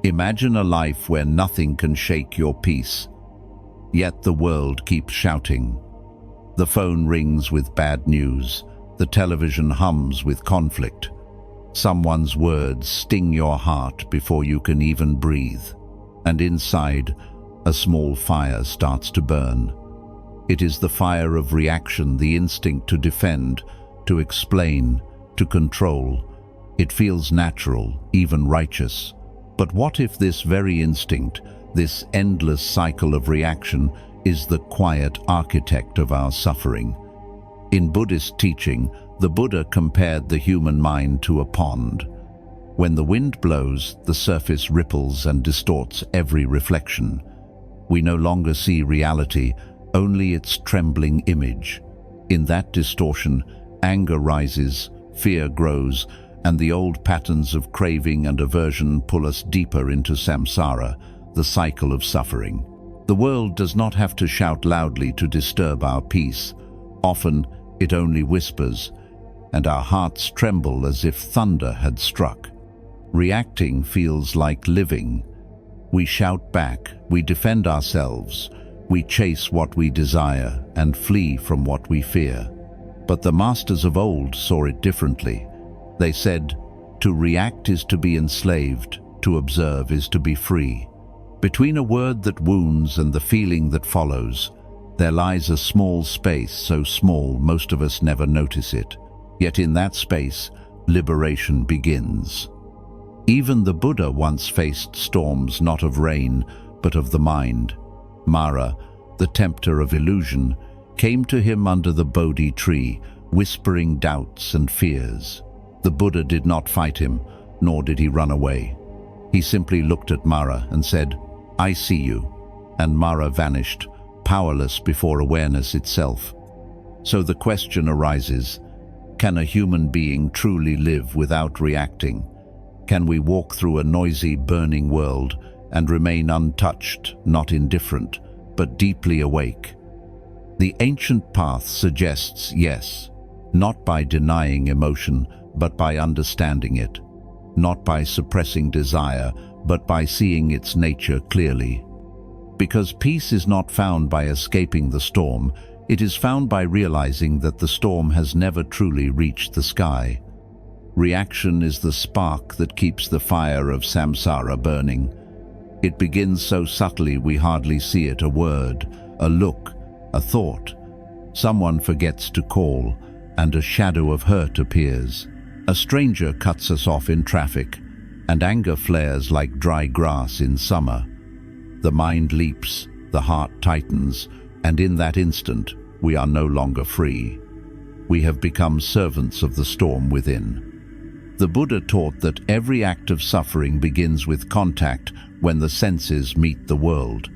Imagine a life where nothing can shake your peace. Yet the world keeps shouting. The phone rings with bad news. The television hums with conflict. Someone's words sting your heart before you can even breathe. And inside, a small fire starts to burn. It is the fire of reaction, the instinct to defend, to explain, to control. It feels natural, even righteous. But what if this very instinct, this endless cycle of reaction, is the quiet architect of our suffering? In Buddhist teaching, the Buddha compared the human mind to a pond. When the wind blows, the surface ripples and distorts every reflection. We no longer see reality, only its trembling image. In that distortion, anger rises, fear grows, and the old patterns of craving and aversion pull us deeper into samsara, the cycle of suffering. The world does not have to shout loudly to disturb our peace. Often, it only whispers, and our hearts tremble as if thunder had struck. Reacting feels like living. We shout back, we defend ourselves, we chase what we desire and flee from what we fear. But the masters of old saw it differently. They said, to react is to be enslaved, to observe is to be free. Between a word that wounds and the feeling that follows, there lies a small space, so small most of us never notice it. Yet in that space, liberation begins. Even the Buddha once faced storms not of rain, but of the mind. Mara, the tempter of illusion, came to him under the Bodhi tree, whispering doubts and fears. The Buddha did not fight him, nor did he run away. He simply looked at Mara and said, "I see you," and Mara vanished, powerless before awareness itself. So the question arises, can a human being truly live without reacting? Can we walk through a noisy, burning world and remain untouched, not indifferent, but deeply awake? The ancient path suggests yes, not by denying emotion, but by understanding it, not by suppressing desire, but by seeing its nature clearly. Because peace is not found by escaping the storm, it is found by realizing that the storm has never truly reached the sky. Reaction is the spark that keeps the fire of samsara burning. It begins so subtly we hardly see it, a word, a look, a thought. Someone forgets to call, and a shadow of hurt appears. A stranger cuts us off in traffic, and anger flares like dry grass in summer. The mind leaps, the heart tightens, and in that instant, we are no longer free. We have become servants of the storm within. The Buddha taught that every act of suffering begins with contact when the senses meet the world.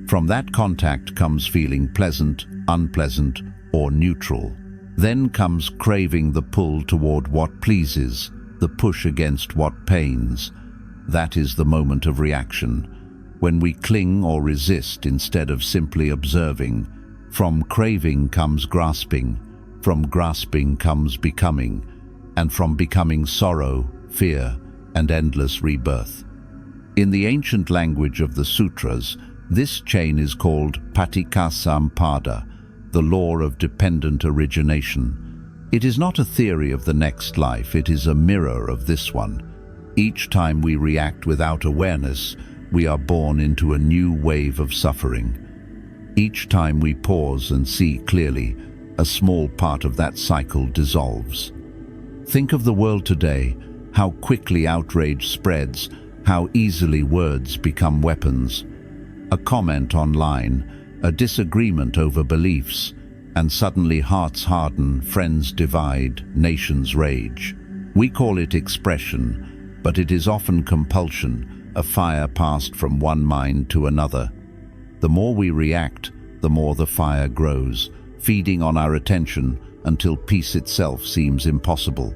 From that contact comes feeling pleasant, unpleasant, or neutral. Then comes craving, the pull toward what pleases, the push against what pains. That is the moment of reaction, when we cling or resist instead of simply observing. From craving comes grasping, from grasping comes becoming, and from becoming sorrow, fear, and endless rebirth. In the ancient language of the sutras, this chain is called paticcasamuppada, the law of dependent origination. It is not a theory of the next life, it is a mirror of this one. Each time we react without awareness, we are born into a new wave of suffering. Each time we pause and see clearly, a small part of that cycle dissolves. Think of the world today, how quickly outrage spreads, how easily words become weapons. A comment online, a disagreement over beliefs, and suddenly hearts harden, friends divide, nations rage. We call it expression, but it is often compulsion, a fire passed from one mind to another. The more we react, the more the fire grows, feeding on our attention until peace itself seems impossible.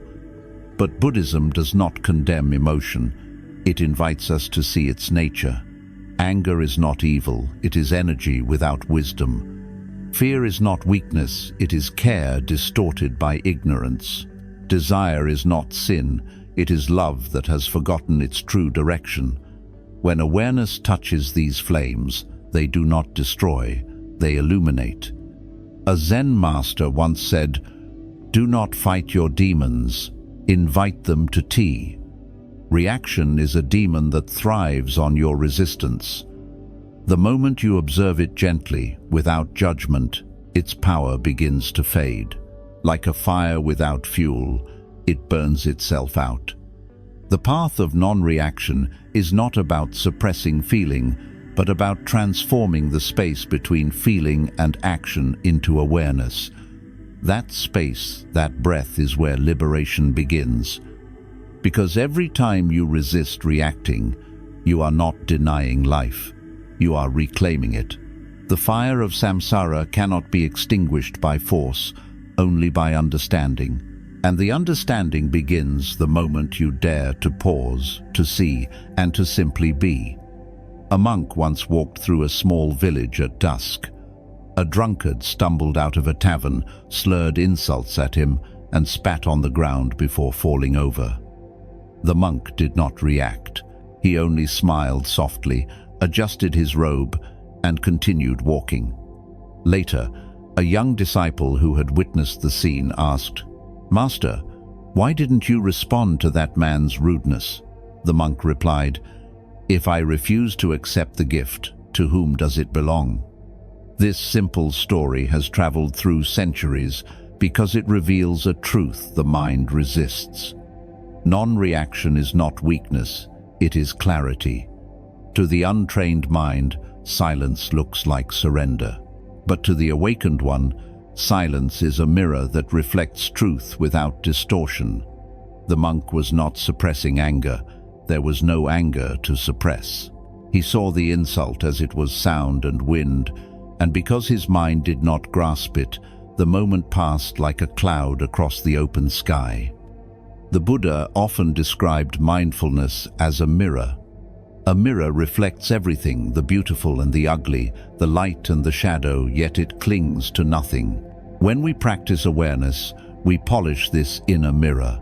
But Buddhism does not condemn emotion. It invites us to see its nature. Anger is not evil, it is energy without wisdom. Fear is not weakness, it is care distorted by ignorance. Desire is not sin, it is love that has forgotten its true direction. When awareness touches these flames, they do not destroy, they illuminate. A Zen master once said, "Do not fight your demons, invite them to tea." Reaction is a demon that thrives on your resistance. The moment you observe it gently, without judgment, its power begins to fade. Like a fire without fuel, it burns itself out. The path of non-reaction is not about suppressing feeling, but about transforming the space between feeling and action into awareness. That space, that breath, is where liberation begins. Because every time you resist reacting, you are not denying life. You are reclaiming it. The fire of samsara cannot be extinguished by force, only by understanding. And the understanding begins the moment you dare to pause, to see, and to simply be. A monk once walked through a small village at dusk. A drunkard stumbled out of a tavern, slurred insults at him, and spat on the ground before falling over. The monk did not react. He only smiled softly, adjusted his robe, and continued walking. Later, a young disciple who had witnessed the scene asked, "Master, why didn't you respond to that man's rudeness?" The monk replied, "If I refuse to accept the gift, to whom does it belong?" This simple story has traveled through centuries because it reveals a truth the mind resists. Non-reaction is not weakness, it is clarity. To the untrained mind, silence looks like surrender. But to the awakened one, silence is a mirror that reflects truth without distortion. The monk was not suppressing anger. There was no anger to suppress. He saw the insult as it was sound and wind, and because his mind did not grasp it, the moment passed like a cloud across the open sky. The Buddha often described mindfulness as a mirror. A mirror reflects everything, the beautiful and the ugly, the light and the shadow, yet it clings to nothing. When we practice awareness, we polish this inner mirror.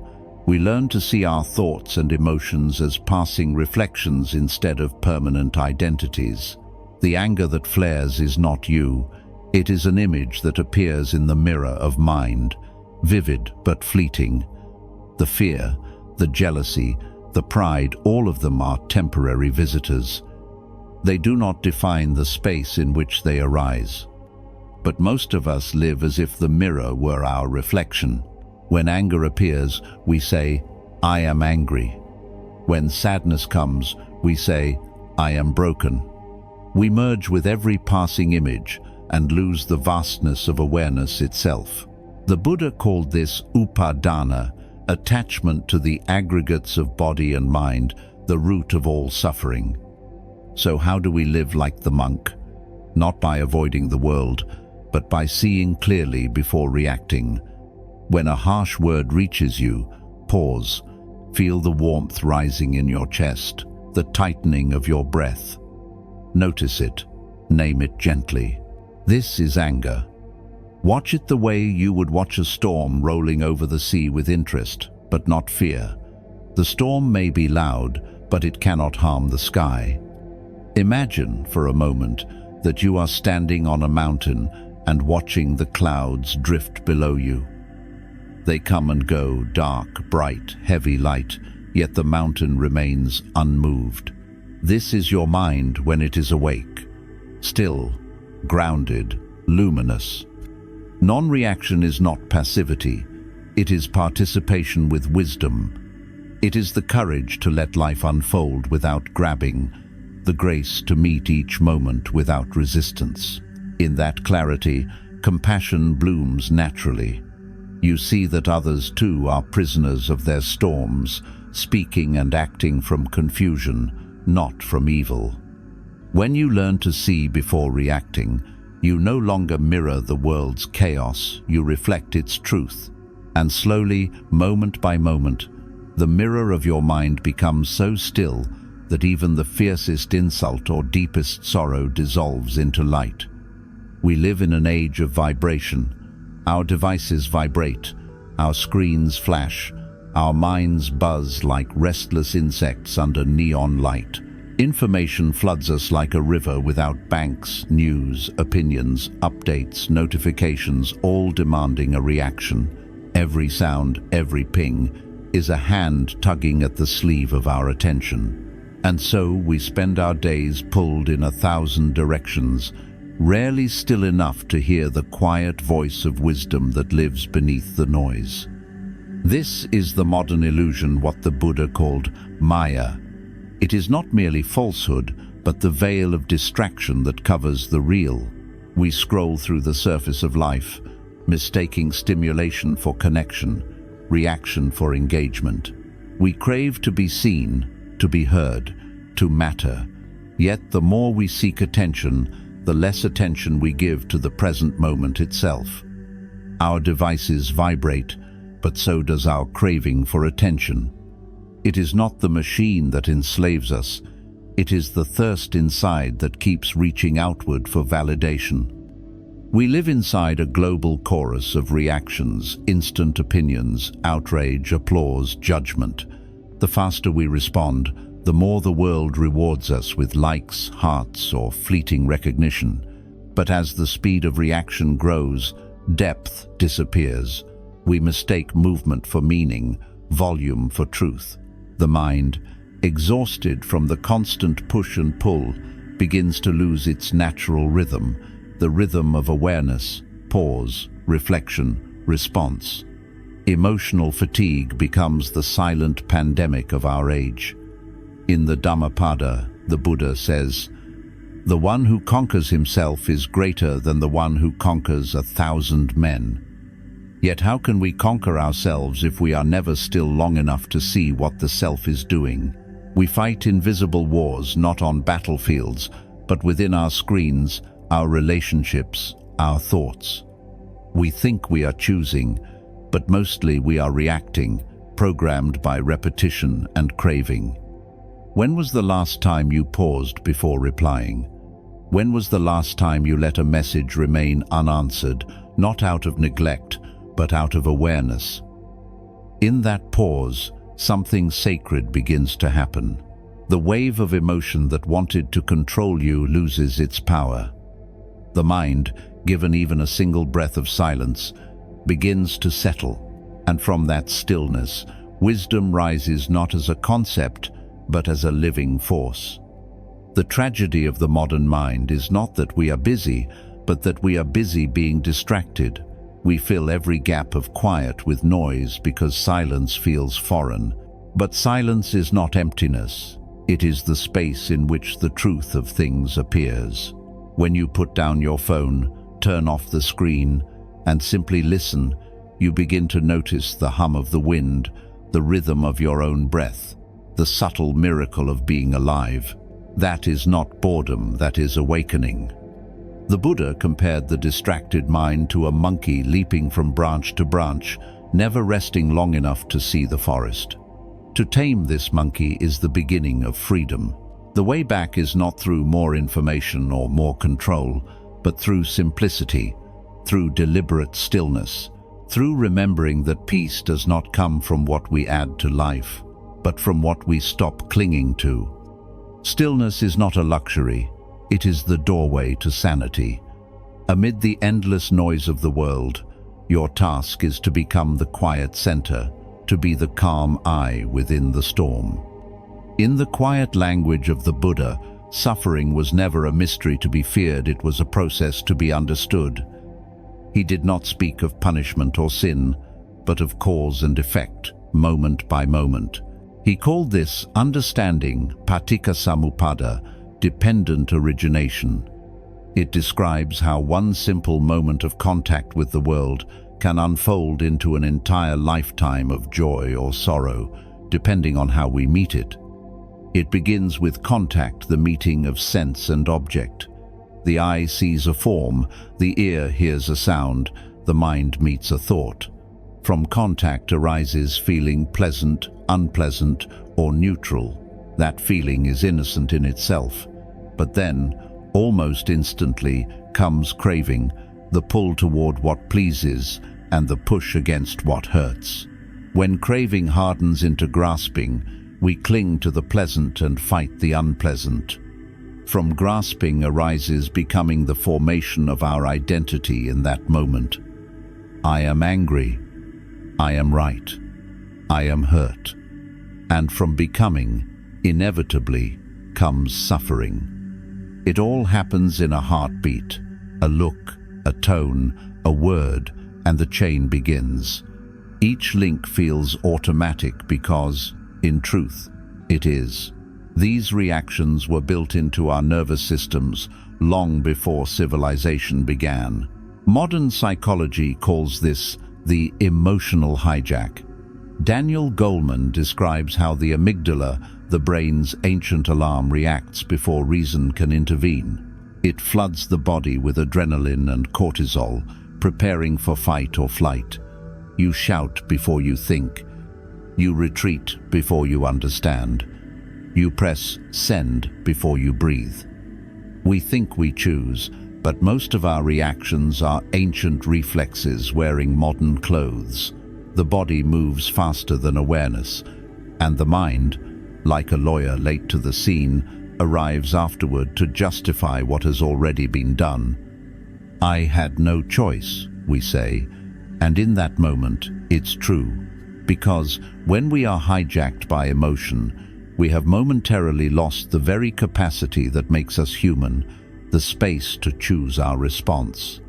We learn to see our thoughts and emotions as passing reflections instead of permanent identities. The anger that flares is not you. It is an image that appears in the mirror of mind, vivid but fleeting. The fear, the jealousy, the pride, all of them are temporary visitors. They do not define the space in which they arise. But most of us live as if the mirror were our reflection. When anger appears, we say, "I am angry." When sadness comes, we say, "I am broken." We merge with every passing image and lose the vastness of awareness itself. The Buddha called this upadana, attachment to the aggregates of body and mind, the root of all suffering. So how do we live like the monk? Not by avoiding the world, but by seeing clearly before reacting. When a harsh word reaches you, pause. Feel the warmth rising in your chest, the tightening of your breath. Notice it. Name it gently. This is anger. Watch it the way you would watch a storm rolling over the sea with interest, but not fear. The storm may be loud, but it cannot harm the sky. Imagine for a moment that you are standing on a mountain and watching the clouds drift below you. They come and go, dark, bright, heavy light, yet the mountain remains unmoved. This is your mind when it is awake, still, grounded, luminous. Non-reaction is not passivity. It is participation with wisdom. It is the courage to let life unfold without grabbing, the grace to meet each moment without resistance. In that clarity, compassion blooms naturally. You see that others too are prisoners of their storms, speaking and acting from confusion, not from evil. When you learn to see before reacting, you no longer mirror the world's chaos, you reflect its truth. And slowly, moment by moment, the mirror of your mind becomes so still that even the fiercest insult or deepest sorrow dissolves into light. We live in an age of vibration. Our devices vibrate, our screens flash, our minds buzz like restless insects under neon light. Information floods us like a river without banks, news, opinions, updates, notifications, all demanding a reaction. Every sound, every ping, is a hand tugging at the sleeve of our attention. And so we spend our days pulled in 1,000 directions, rarely still enough to hear the quiet voice of wisdom that lives beneath the noise. This is the modern illusion, what the Buddha called Maya. It is not merely falsehood, but the veil of distraction that covers the real. We scroll through the surface of life, mistaking stimulation for connection, reaction for engagement. We crave to be seen, to be heard, to matter. Yet the more we seek attention, the less attention we give to the present moment itself. Our devices vibrate, but so does our craving for attention. It is not the machine that enslaves us, it is the thirst inside that keeps reaching outward for validation. We live inside a global chorus of reactions, instant opinions, outrage, applause, judgment. The faster we respond, the more the world rewards us with likes, hearts, or fleeting recognition. But as the speed of reaction grows, depth disappears. We mistake movement for meaning, volume for truth. The mind, exhausted from the constant push and pull, begins to lose its natural rhythm, the rhythm of awareness, pause, reflection, response. Emotional fatigue becomes the silent pandemic of our age. In the Dhammapada, the Buddha says, "The one who conquers himself is greater than the one who conquers 1,000 men." Yet how can we conquer ourselves if we are never still long enough to see what the self is doing? We fight invisible wars not on battlefields, but within our screens, our relationships, our thoughts. We think we are choosing, but mostly we are reacting, programmed by repetition and craving. When was the last time you paused before replying? When was the last time you let a message remain unanswered, not out of neglect, but out of awareness? In that pause, something sacred begins to happen. The wave of emotion that wanted to control you loses its power. The mind, given even a single breath of silence, begins to settle, and from that stillness, wisdom rises not as a concept, but as a living force. The tragedy of the modern mind is not that we are busy, but that we are busy being distracted. We fill every gap of quiet with noise because silence feels foreign. But silence is not emptiness. It is the space in which the truth of things appears. When you put down your phone, turn off the screen, and simply listen, you begin to notice the hum of the wind, the rhythm of your own breath, the subtle miracle of being alive. That is not boredom, that is awakening. The Buddha compared the distracted mind to a monkey leaping from branch to branch, never resting long enough to see the forest. To tame this monkey is the beginning of freedom. The way back is not through more information or more control, but through simplicity, through deliberate stillness, through remembering that peace does not come from what we add to life, but from what we stop clinging to. Stillness is not a luxury. It is the doorway to sanity. Amid the endless noise of the world, your task is to become the quiet center, to be the calm eye within the storm. In the quiet language of the Buddha, suffering was never a mystery to be feared, it was a process to be understood. He did not speak of punishment or sin, but of cause and effect, moment by moment. He called this understanding paticca samuppada, dependent origination. It describes how one simple moment of contact with the world can unfold into an entire lifetime of joy or sorrow, depending on how we meet it. It begins with contact, the meeting of sense and object. The eye sees a form, the ear hears a sound, the mind meets a thought. From contact arises feeling pleasant, unpleasant, or neutral. That feeling is innocent in itself. But then, almost instantly, comes craving, the pull toward what pleases and the push against what hurts. When craving hardens into grasping, We cling to the pleasant and fight the unpleasant. From grasping arises becoming the formation of our identity in that moment. I am angry. I am right. I am hurt. And from becoming, inevitably, comes suffering. It all happens in a heartbeat, a look, a tone, a word, and the chain begins. Each link feels automatic because, in truth, it is. These reactions were built into our nervous systems long before civilization began. Modern psychology calls this the emotional hijack. Daniel Goleman describes how the amygdala, the brain's ancient alarm, reacts before reason can intervene. It floods the body with adrenaline and cortisol, preparing for fight or flight. You shout before you think. You retreat before you understand. You press send before you breathe. We think we choose, but most of our reactions are ancient reflexes wearing modern clothes. The body moves faster than awareness, and the mind, like a lawyer late to the scene, arrives afterward to justify what has already been done. I had no choice, we say, and in that moment, it's true, because when we are hijacked by emotion, we have momentarily lost the very capacity that makes us human, the space to choose our response.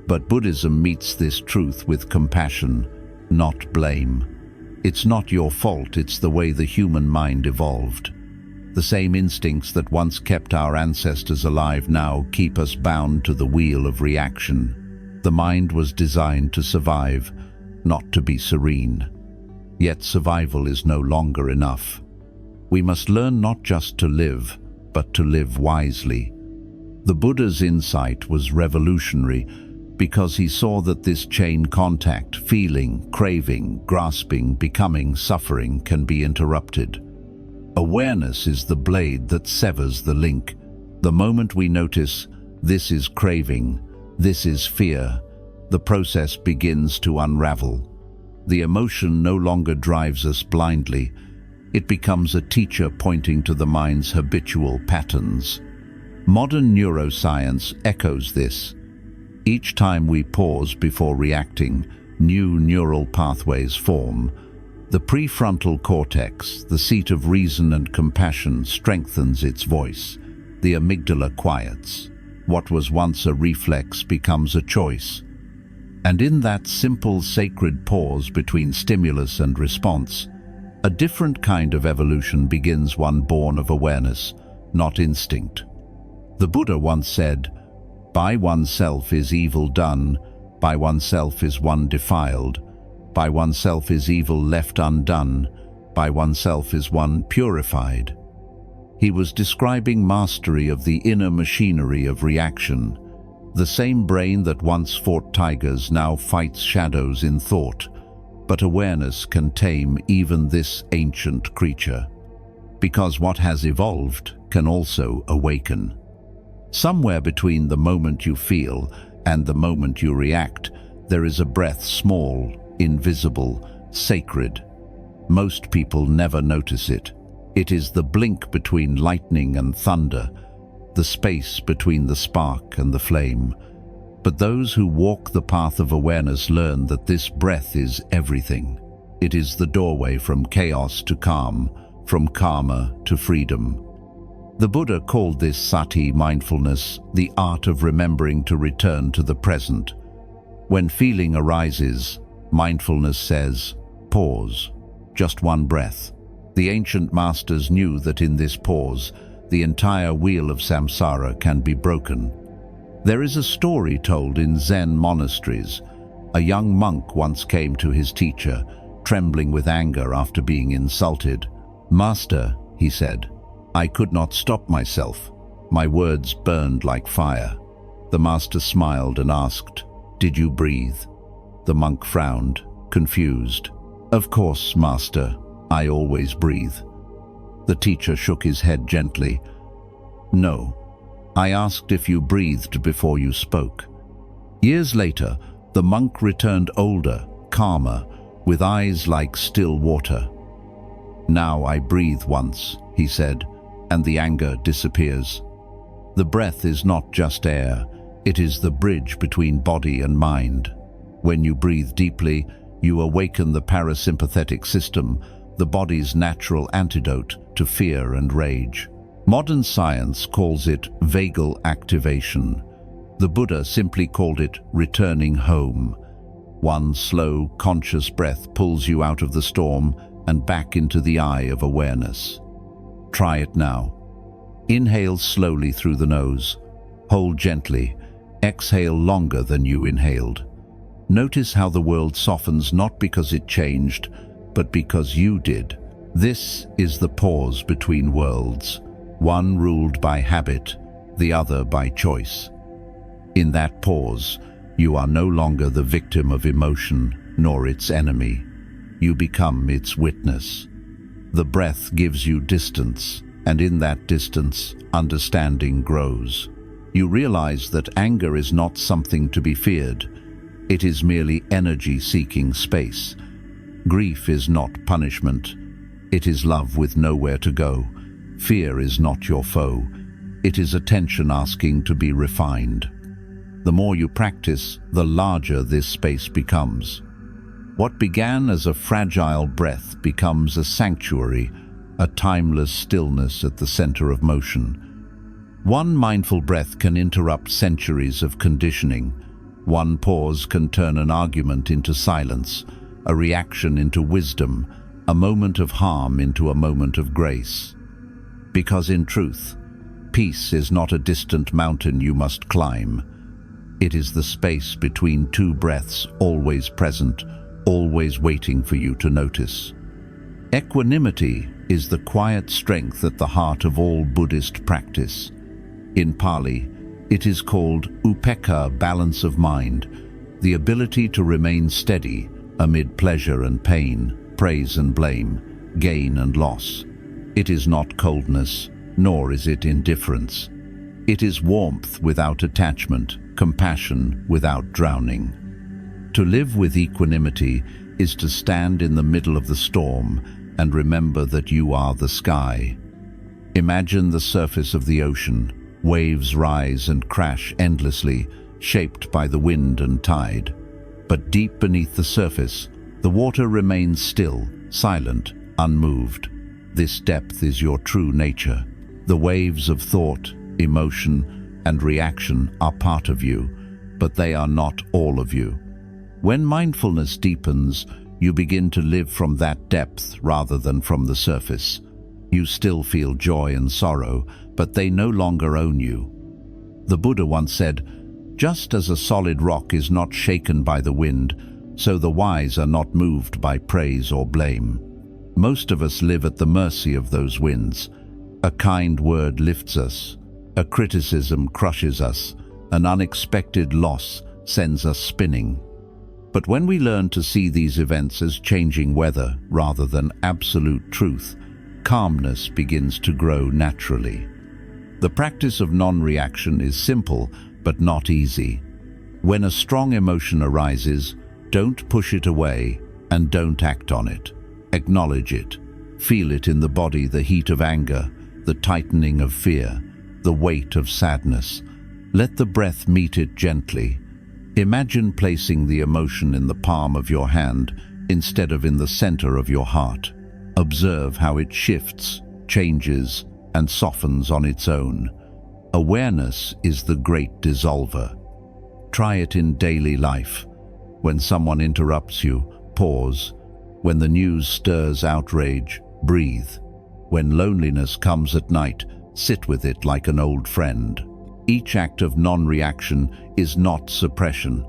But Buddhism meets this truth with compassion, not blame. It's not your fault, it's the way the human mind evolved. The same instincts that once kept our ancestors alive now keep us bound to the wheel of reaction. The mind was designed to survive, not to be serene. Yet survival is no longer enough. We must learn not just to live, but to live wisely. The Buddha's insight was revolutionary because he saw that this chain contact, feeling, craving, grasping, becoming, suffering, can be interrupted. Awareness is the blade that severs the link. The moment we notice, this is craving, this is fear, the process begins to unravel. The emotion no longer drives us blindly. It becomes a teacher pointing to the mind's habitual patterns. Modern neuroscience echoes this. Each time we pause before reacting, new neural pathways form. The prefrontal cortex, the seat of reason and compassion, strengthens its voice. The amygdala quiets. What was once a reflex becomes a choice. And in that simple, sacred pause between stimulus and response, a different kind of evolution begins, one born of awareness, not instinct. The Buddha once said, "By oneself is evil done, by oneself is one defiled, by oneself is evil left undone, by oneself is one purified." He was describing mastery of the inner machinery of reaction. The same brain that once fought tigers now fights shadows in thought. But awareness can tame even this ancient creature, because what has evolved can also awaken. Somewhere between the moment you feel and the moment you react, there is a breath, small, invisible, sacred. Most people never notice it. It is the blink between lightning and thunder, the space between the spark and the flame. But those who walk the path of awareness learn that this breath is everything. It is the doorway from chaos to calm, from karma to freedom. The Buddha called this sati, mindfulness, the art of remembering to return to the present. When feeling arises, mindfulness says, pause, just one breath. The ancient masters knew that in this pause, the entire wheel of samsara can be broken. There is a story told in Zen monasteries. A young monk once came to his teacher, trembling with anger after being insulted. "Master," he said, "I could not stop myself. My words burned like fire." The master smiled and asked, "Did you breathe?" The monk frowned, confused. "Of course, master, I always breathe." The teacher shook his head gently. "No, I asked if you breathed before you spoke." Years later, the monk returned older, calmer, with eyes like still water. "Now I breathe once," he said, and the anger disappears. The breath is not just air, it is the bridge between body and mind. When you breathe deeply, you awaken the parasympathetic system, the body's natural antidote to fear and rage. Modern science calls it vagal activation. The Buddha simply called it returning home. One slow, conscious breath pulls you out of the storm and back into the eye of awareness. Try it now. Inhale slowly through the nose. Hold gently. Exhale longer than you inhaled. Notice how the world softens not because it changed, but because you did. This is the pause between worlds, one ruled by habit, the other by choice. In that pause, you are no longer the victim of emotion, nor its enemy. You become its witness. The breath gives you distance, and in that distance, understanding grows. You realize that anger is not something to be feared. It is merely energy seeking space. Grief is not punishment. It is love with nowhere to go. Fear is not your foe. It is attention asking to be refined. The more you practice, the larger this space becomes. What began as a fragile breath becomes a sanctuary, a timeless stillness at the center of motion. One mindful breath can interrupt centuries of conditioning. One pause can turn an argument into silence, a reaction into wisdom, a moment of harm into a moment of grace. Because in truth, peace is not a distant mountain you must climb. It is the space between two breaths, always present, always waiting for you to notice. Equanimity is the quiet strength at the heart of all Buddhist practice. In Pali, it is called upekkha, balance of mind, the ability to remain steady amid pleasure and pain, praise and blame, gain and loss. It is not coldness, nor is it indifference. It is warmth without attachment, compassion without drowning. To live with equanimity is to stand in the middle of the storm and remember that you are the sky. Imagine the surface of the ocean. Waves rise and crash endlessly, shaped by the wind and tide. But deep beneath the surface, the water remains still, silent, unmoved. This depth is your true nature. The waves of thought, emotion, and reaction are part of you, but they are not all of you. When mindfulness deepens, you begin to live from that depth rather than from the surface. You still feel joy and sorrow, but they no longer own you. The Buddha once said, "Just as a solid rock is not shaken by the wind, so the wise are not moved by praise or blame." Most of us live at the mercy of those winds. A kind word lifts us, a criticism crushes us, an unexpected loss sends us spinning. But when we learn to see these events as changing weather rather than absolute truth, calmness begins to grow naturally. The practice of non-reaction is simple, but not easy. When a strong emotion arises, don't push it away and don't act on it. Acknowledge it. Feel it in the body, the heat of anger, the tightening of fear, the weight of sadness. Let the breath meet it gently. Imagine placing the emotion in the palm of your hand instead of in the center of your heart. Observe how it shifts, changes, and softens on its own. Awareness is the great dissolver. Try it in daily life. When someone interrupts you, pause. When the news stirs outrage, breathe. When loneliness comes at night, sit with it like an old friend. Each act of non-reaction is not suppression.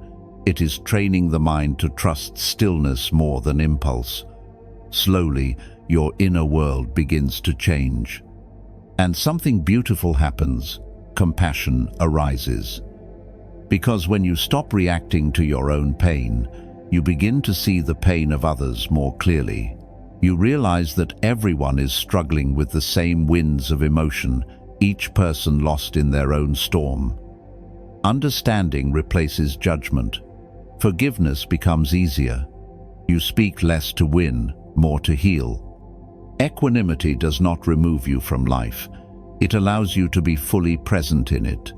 It is training the mind to trust stillness more than impulse. Slowly, your inner world begins to change. And something beautiful happens. Compassion arises. Because when you stop reacting to your own pain, you begin to see the pain of others more clearly. You realize that everyone is struggling with the same winds of emotion, each person lost in their own storm. Understanding replaces judgment. Forgiveness becomes easier. You speak less to win, more to heal. Equanimity does not remove you from life. It allows you to be fully present in it.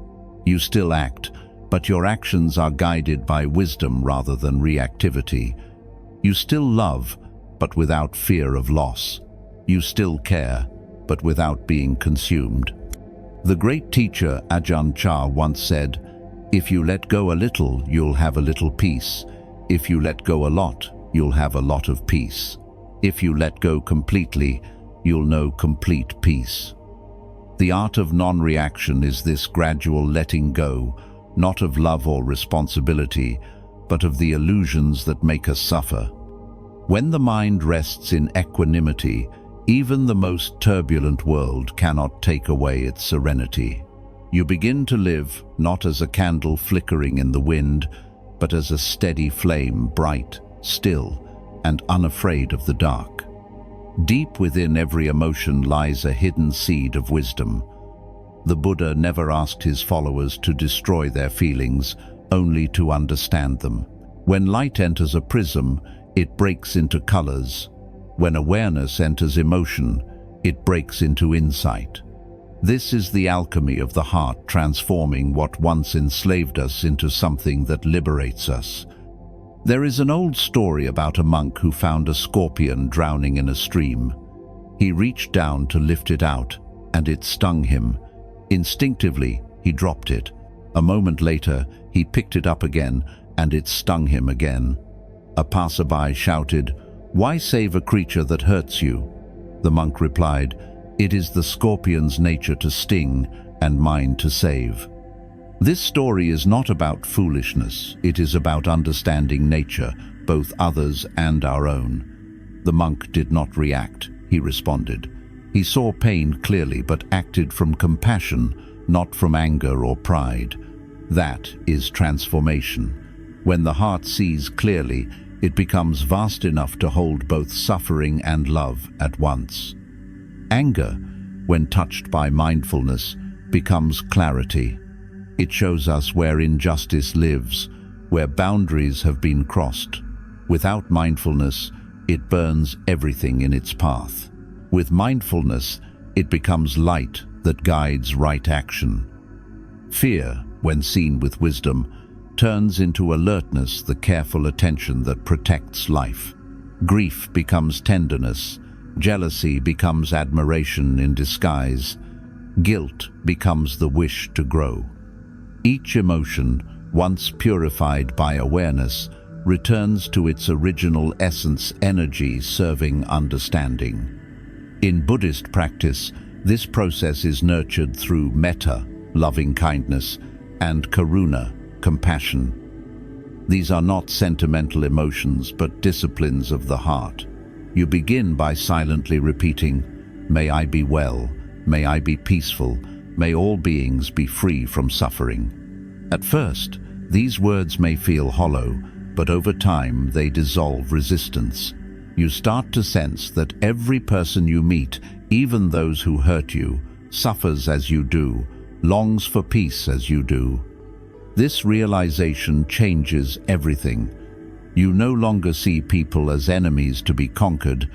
You still act, but your actions are guided by wisdom rather than reactivity. You still love, but without fear of loss. You still care, but without being consumed. The great teacher Ajahn Chah once said, "If you let go a little, you'll have a little peace. If you let go a lot, you'll have a lot of peace. If you let go completely, you'll know complete peace." The art of non-reaction is this gradual letting go, not of love or responsibility, but of the illusions that make us suffer. When the mind rests in equanimity, even the most turbulent world cannot take away its serenity. You begin to live not as a candle flickering in the wind, but as a steady flame, bright, still, and unafraid of the dark. Deep within every emotion lies a hidden seed of wisdom. The Buddha never asked his followers to destroy their feelings, only to understand them. When light enters a prism, it breaks into colors. When awareness enters emotion, it breaks into insight. This is the alchemy of the heart, transforming what once enslaved us into something that liberates us. There is an old story about a monk who found a scorpion drowning in a stream. He reached down to lift it out, and it stung him. Instinctively, he dropped it. A moment later, he picked it up again, and it stung him again. A passerby shouted, "Why save a creature that hurts you?" The monk replied, "It is the scorpion's nature to sting, and mine to save." This story is not about foolishness. It is about understanding nature, both others and our own. The monk did not react. He responded. He saw pain clearly, but acted from compassion, not from anger or pride. That is transformation. When the heart sees clearly, it becomes vast enough to hold both suffering and love at once. Anger, when touched by mindfulness, becomes clarity. It shows us where injustice lives, where boundaries have been crossed. Without mindfulness, it burns everything in its path. With mindfulness, it becomes light that guides right action. Fear, when seen with wisdom, turns into alertness, the careful attention that protects life. Grief becomes tenderness. Jealousy becomes admiration in disguise. Guilt becomes the wish to grow. Each emotion, once purified by awareness, returns to its original essence, energy serving understanding. In Buddhist practice, this process is nurtured through metta, loving kindness, and karuna, compassion. These are not sentimental emotions, but disciplines of the heart. You begin by silently repeating, "May I be well, may I be peaceful, may all beings be free from suffering." At first, these words may feel hollow, but over time they dissolve resistance. You start to sense that every person you meet, even those who hurt you, suffers as you do, longs for peace as you do. This realization changes everything. You no longer see people as enemies to be conquered,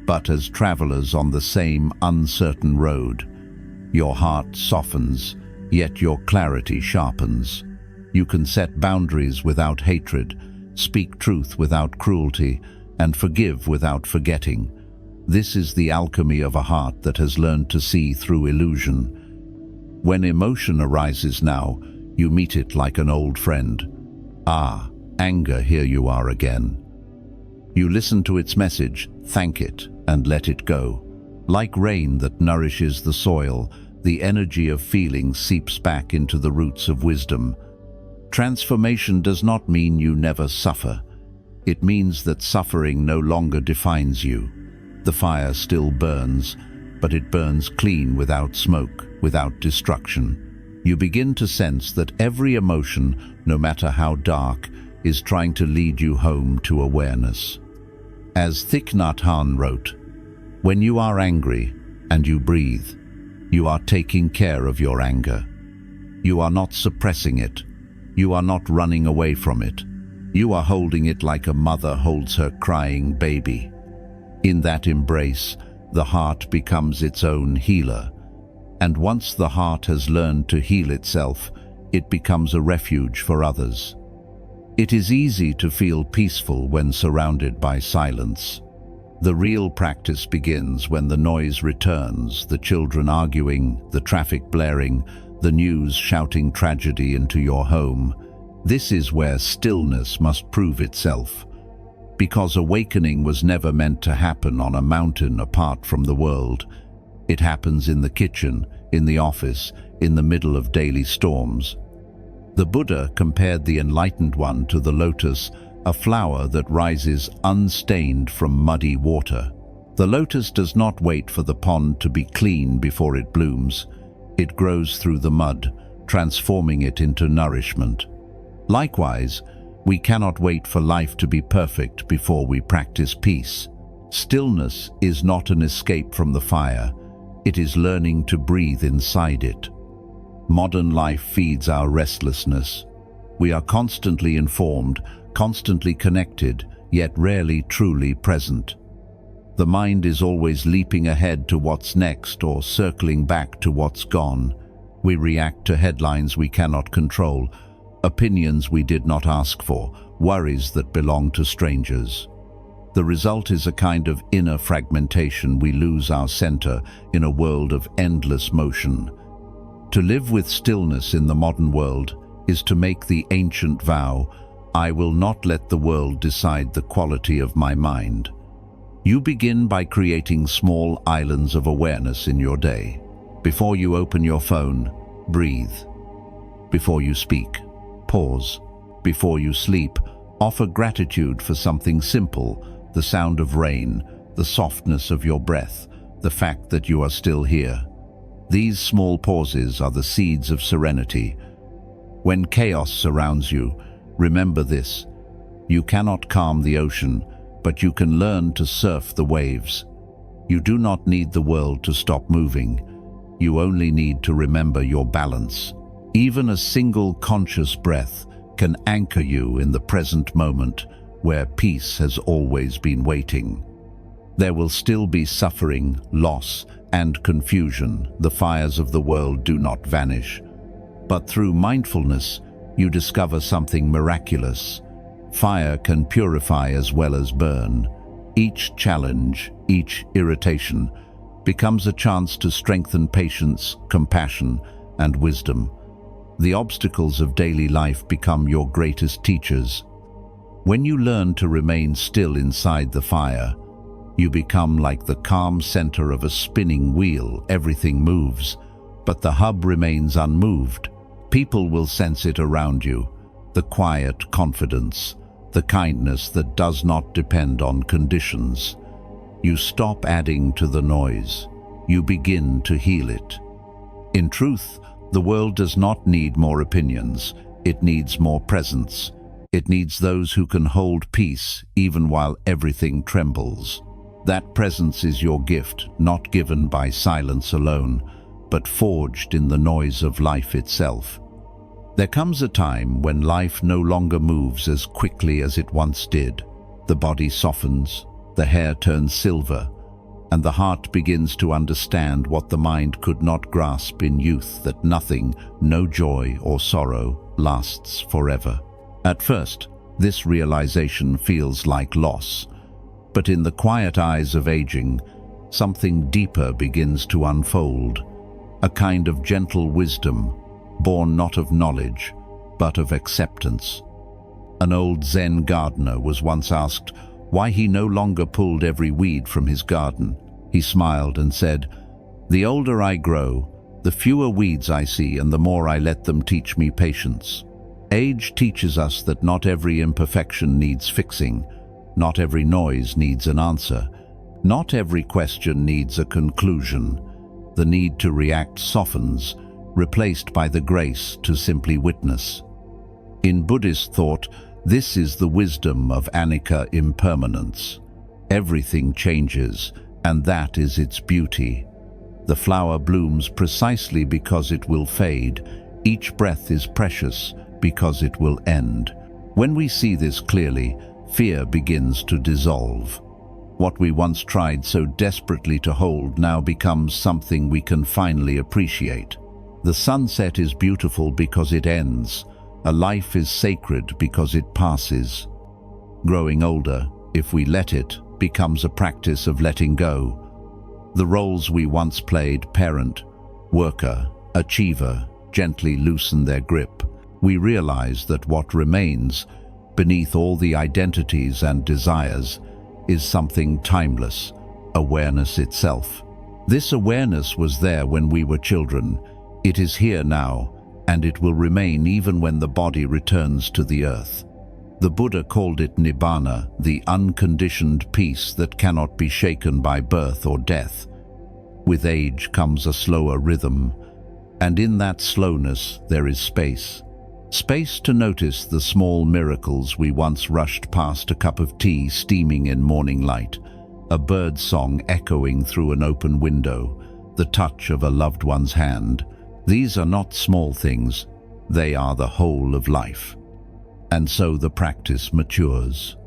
but as travelers on the same uncertain road. Your heart softens, yet your clarity sharpens. You can set boundaries without hatred, speak truth without cruelty, and forgive without forgetting. This is the alchemy of a heart that has learned to see through illusion. When emotion arises now, you meet it like an old friend. "Ah, anger, here you are again." You listen to its message, thank it, and let it go. Like rain that nourishes the soil, the energy of feeling seeps back into the roots of wisdom. Transformation does not mean you never suffer. It means that suffering no longer defines you. The fire still burns, but it burns clean, without smoke, without destruction. You begin to sense that every emotion, no matter how dark, is trying to lead you home to awareness. As Thich Nhat Hanh wrote, "When you are angry and you breathe, you are taking care of your anger. You are not suppressing it. You are not running away from it. You are holding it like a mother holds her crying baby. In that embrace, the heart becomes its own healer. And once the heart has learned to heal itself, it becomes a refuge for others. It is easy to feel peaceful when surrounded by silence. The real practice begins when the noise returns, the children arguing, the traffic blaring, the news shouting tragedy into your home. This is where stillness must prove itself. Because awakening was never meant to happen on a mountain apart from the world. It happens in the kitchen, in the office, in the middle of daily storms. The Buddha compared the enlightened one to the lotus, a flower that rises unstained from muddy water. The lotus does not wait for the pond to be clean before it blooms. It grows through the mud, transforming it into nourishment. Likewise, we cannot wait for life to be perfect before we practice peace. Stillness is not an escape from the fire. It is learning to breathe inside it. Modern life feeds our restlessness. We are constantly informed, constantly connected, yet rarely truly present. The mind is always leaping ahead to what's next or circling back to what's gone. We react to headlines we cannot control, opinions we did not ask for, worries that belong to strangers. The result is a kind of inner fragmentation. We lose our center in a world of endless motion. To live with stillness in the modern world is to make the ancient vow, I will not let the world decide the quality of my mind. You begin by creating small islands of awareness in your day. Before you open your phone, breathe. Before you speak, pause. Before you sleep, offer gratitude for something simple, the sound of rain, the softness of your breath, the fact that you are still here. These small pauses are the seeds of serenity. When chaos surrounds you, remember this: you cannot calm the ocean, but you can learn to surf the waves. You do not need the world to stop moving. You only need to remember your balance. Even a single conscious breath can anchor you in the present moment, where peace has always been waiting. There will still be suffering, loss, and confusion. The fires of the world do not vanish. But through mindfulness, you discover something miraculous. Fire can purify as well as burn. Each challenge, each irritation, becomes a chance to strengthen patience, compassion, and wisdom. The obstacles of daily life become your greatest teachers. When you learn to remain still inside the fire, you become like the calm center of a spinning wheel. Everything moves, but the hub remains unmoved. People will sense it around you, the quiet confidence, the kindness that does not depend on conditions. You stop adding to the noise. You begin to heal it. In truth, the world does not need more opinions. It needs more presence. It needs those who can hold peace even while everything trembles. That presence is your gift, not given by silence alone, but forged in the noise of life itself. There comes a time when life no longer moves as quickly as it once did. The body softens, the hair turns silver, and the heart begins to understand what the mind could not grasp in youth, that nothing, no joy or sorrow, lasts forever. At first, this realization feels like loss, but in the quiet eyes of aging, something deeper begins to unfold, a kind of gentle wisdom, born not of knowledge, but of acceptance. An old Zen gardener was once asked why he no longer pulled every weed from his garden. He smiled and said, "The older I grow, the fewer weeds I see, and the more I let them teach me patience." Age teaches us that not every imperfection needs fixing, not every noise needs an answer, not every question needs a conclusion. The need to react softens, replaced by the grace to simply witness. In Buddhist thought, this is the wisdom of anicca, impermanence. Everything changes, and that is its beauty. The flower blooms precisely because it will fade. Each breath is precious because it will end. When we see this clearly, fear begins to dissolve. What we once tried so desperately to hold now becomes something we can finally appreciate. The sunset is beautiful because it ends. A life is sacred because it passes. Growing older, if we let it, becomes a practice of letting go. The roles we once played, parent, worker, achiever, gently loosen their grip. We realize that what remains, beneath all the identities and desires, is something timeless, awareness itself. This awareness was there when we were children. It is here now, and it will remain even when the body returns to the earth. The Buddha called it nibbana, the unconditioned peace that cannot be shaken by birth or death. With age comes a slower rhythm, and in that slowness there is space. Space to notice the small miracles we once rushed past, a cup of tea steaming in morning light, a bird's song echoing through an open window, the touch of a loved one's hand. These are not small things, they are the whole of life. And so the practice matures.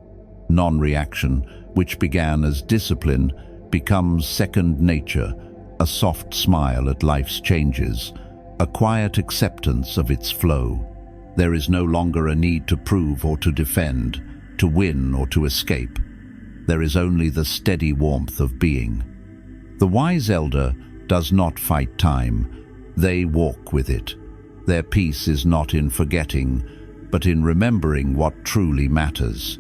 Non-reaction, which began as discipline, becomes second nature, a soft smile at life's changes, a quiet acceptance of its flow. There is no longer a need to prove or to defend, to win or to escape. There is only the steady warmth of being. The wise elder does not fight time, they walk with it. Their peace is not in forgetting, but in remembering what truly matters.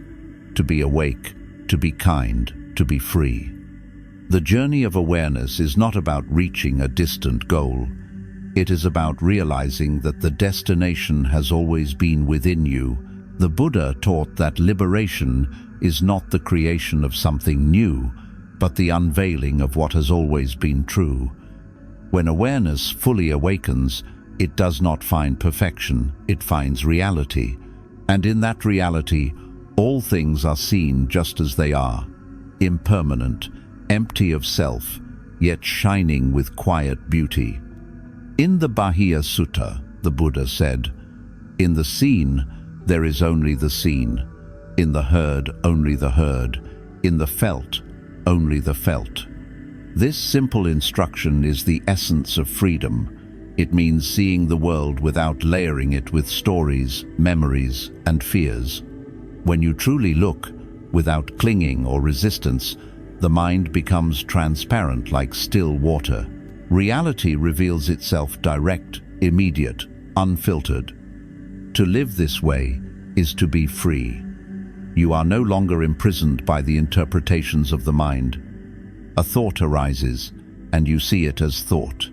To be awake, to be kind, to be free. The journey of awareness is not about reaching a distant goal. It is about realizing that the destination has always been within you. The Buddha taught that liberation is not the creation of something new, but the unveiling of what has always been true. When awareness fully awakens, it does not find perfection, it finds reality. And in that reality, all things are seen just as they are, impermanent, empty of self, yet shining with quiet beauty. In the Bahia Sutta, the Buddha said, "In the seen, there is only the seen. In the heard, only the heard. In the felt, only the felt." This simple instruction is the essence of freedom. It means seeing the world without layering it with stories, memories, and fears. When you truly look, without clinging or resistance, the mind becomes transparent like still water. Reality reveals itself direct, immediate, unfiltered. To live this way is to be free. You are no longer imprisoned by the interpretations of the mind. A thought arises, and you see it as thought.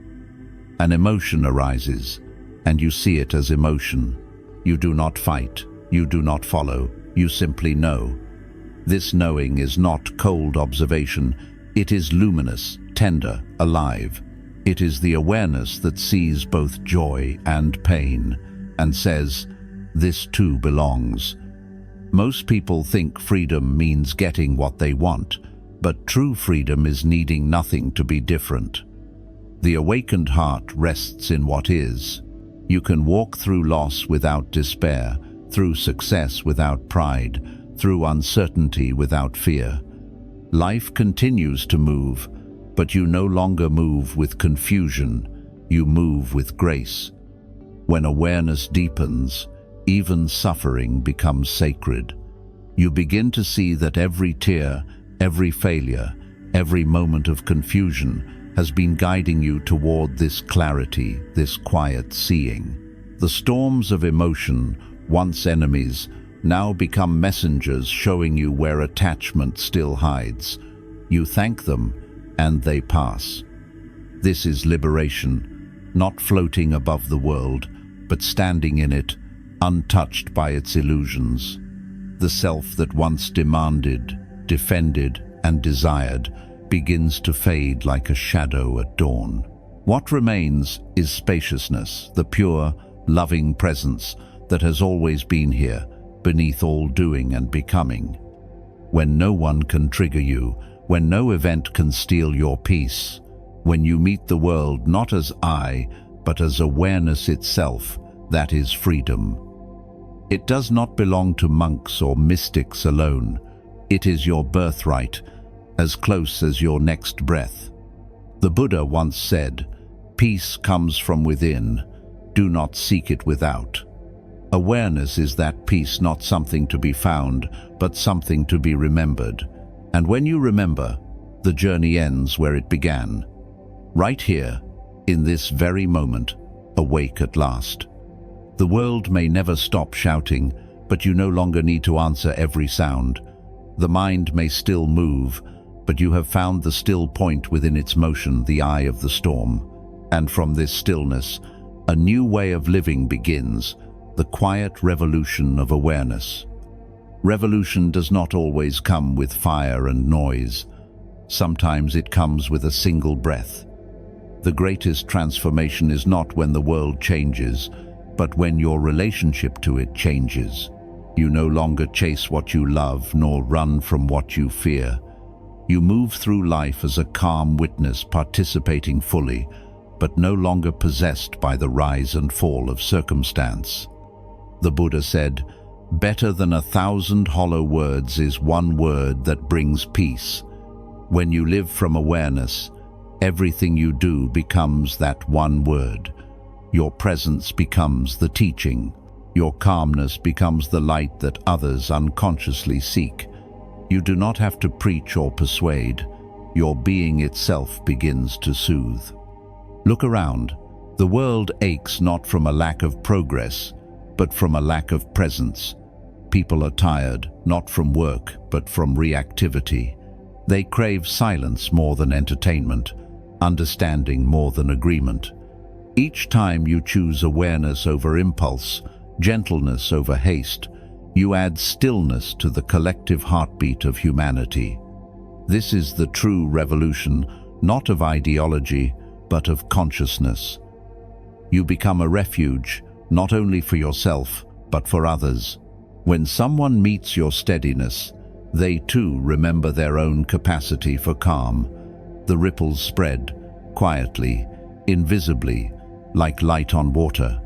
An emotion arises, and you see it as emotion. You do not fight, you do not follow, you simply know. This knowing is not cold observation, it is luminous, tender, alive. It is the awareness that sees both joy and pain, and says, "This too belongs." Most people think freedom means getting what they want, but true freedom is needing nothing to be different. The awakened heart rests in what is. You can walk through loss without despair, through success without pride, through uncertainty without fear. Life continues to move, but you no longer move with confusion, you move with grace. When awareness deepens, even suffering becomes sacred. You begin to see that every tear, every failure, every moment of confusion has been guiding you toward this clarity, this quiet seeing. The storms of emotion, once enemies, now become messengers showing you where attachment still hides. You thank them, and they pass. This is liberation, not floating above the world, but standing in it, untouched by its illusions. The self that once demanded, defended, and desired begins to fade like a shadow at dawn. What remains is spaciousness, the pure, loving presence that has always been here, beneath all doing and becoming. When no one can trigger you, when no event can steal your peace, when you meet the world not as I, but as awareness itself, that is freedom. It does not belong to monks or mystics alone. It is your birthright, as close as your next breath. The Buddha once said, "Peace comes from within, do not seek it without." Awareness is that peace, not something to be found, but something to be remembered. And when you remember, the journey ends where it began. Right here, in this very moment, awake at last. The world may never stop shouting, but you no longer need to answer every sound. The mind may still move, but you have found the still point within its motion, the eye of the storm. And from this stillness, a new way of living begins, the quiet revolution of awareness. Revolution does not always come with fire and noise. Sometimes it comes with a single breath. The greatest transformation is not when the world changes, but when your relationship to it changes. You no longer chase what you love, nor run from what you fear. You move through life as a calm witness, participating fully, but no longer possessed by the rise and fall of circumstance. The Buddha said, "Better than 1,000 hollow words is one word that brings peace." When you live from awareness, everything you do becomes that one word. Your presence becomes the teaching. Your calmness becomes the light that others unconsciously seek. You do not have to preach or persuade. Your being itself begins to soothe. Look around. The world aches not from a lack of progress, but from a lack of presence. People are tired, not from work, but from reactivity. They crave silence more than entertainment, understanding more than agreement. Each time you choose awareness over impulse, gentleness over haste, you add stillness to the collective heartbeat of humanity. This is the true revolution, not of ideology, but of consciousness. You become a refuge, not only for yourself, but for others. When someone meets your steadiness, they too remember their own capacity for calm. The ripples spread, quietly, invisibly, like light on water.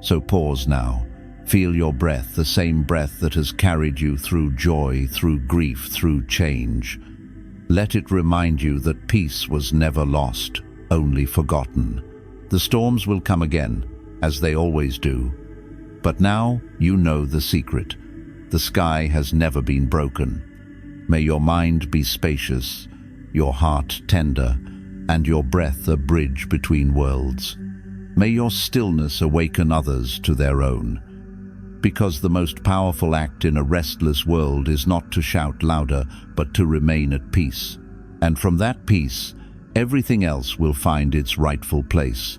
So pause now. Feel your breath, the same breath that has carried you through joy, through grief, through change. Let it remind you that peace was never lost, only forgotten. The storms will come again, as they always do. But now you know the secret. The sky has never been broken. May your mind be spacious, your heart tender, and your breath a bridge between worlds. May your stillness awaken others to their own. Because the most powerful act in a restless world is not to shout louder, but to remain at peace. And from that peace, everything else will find its rightful place.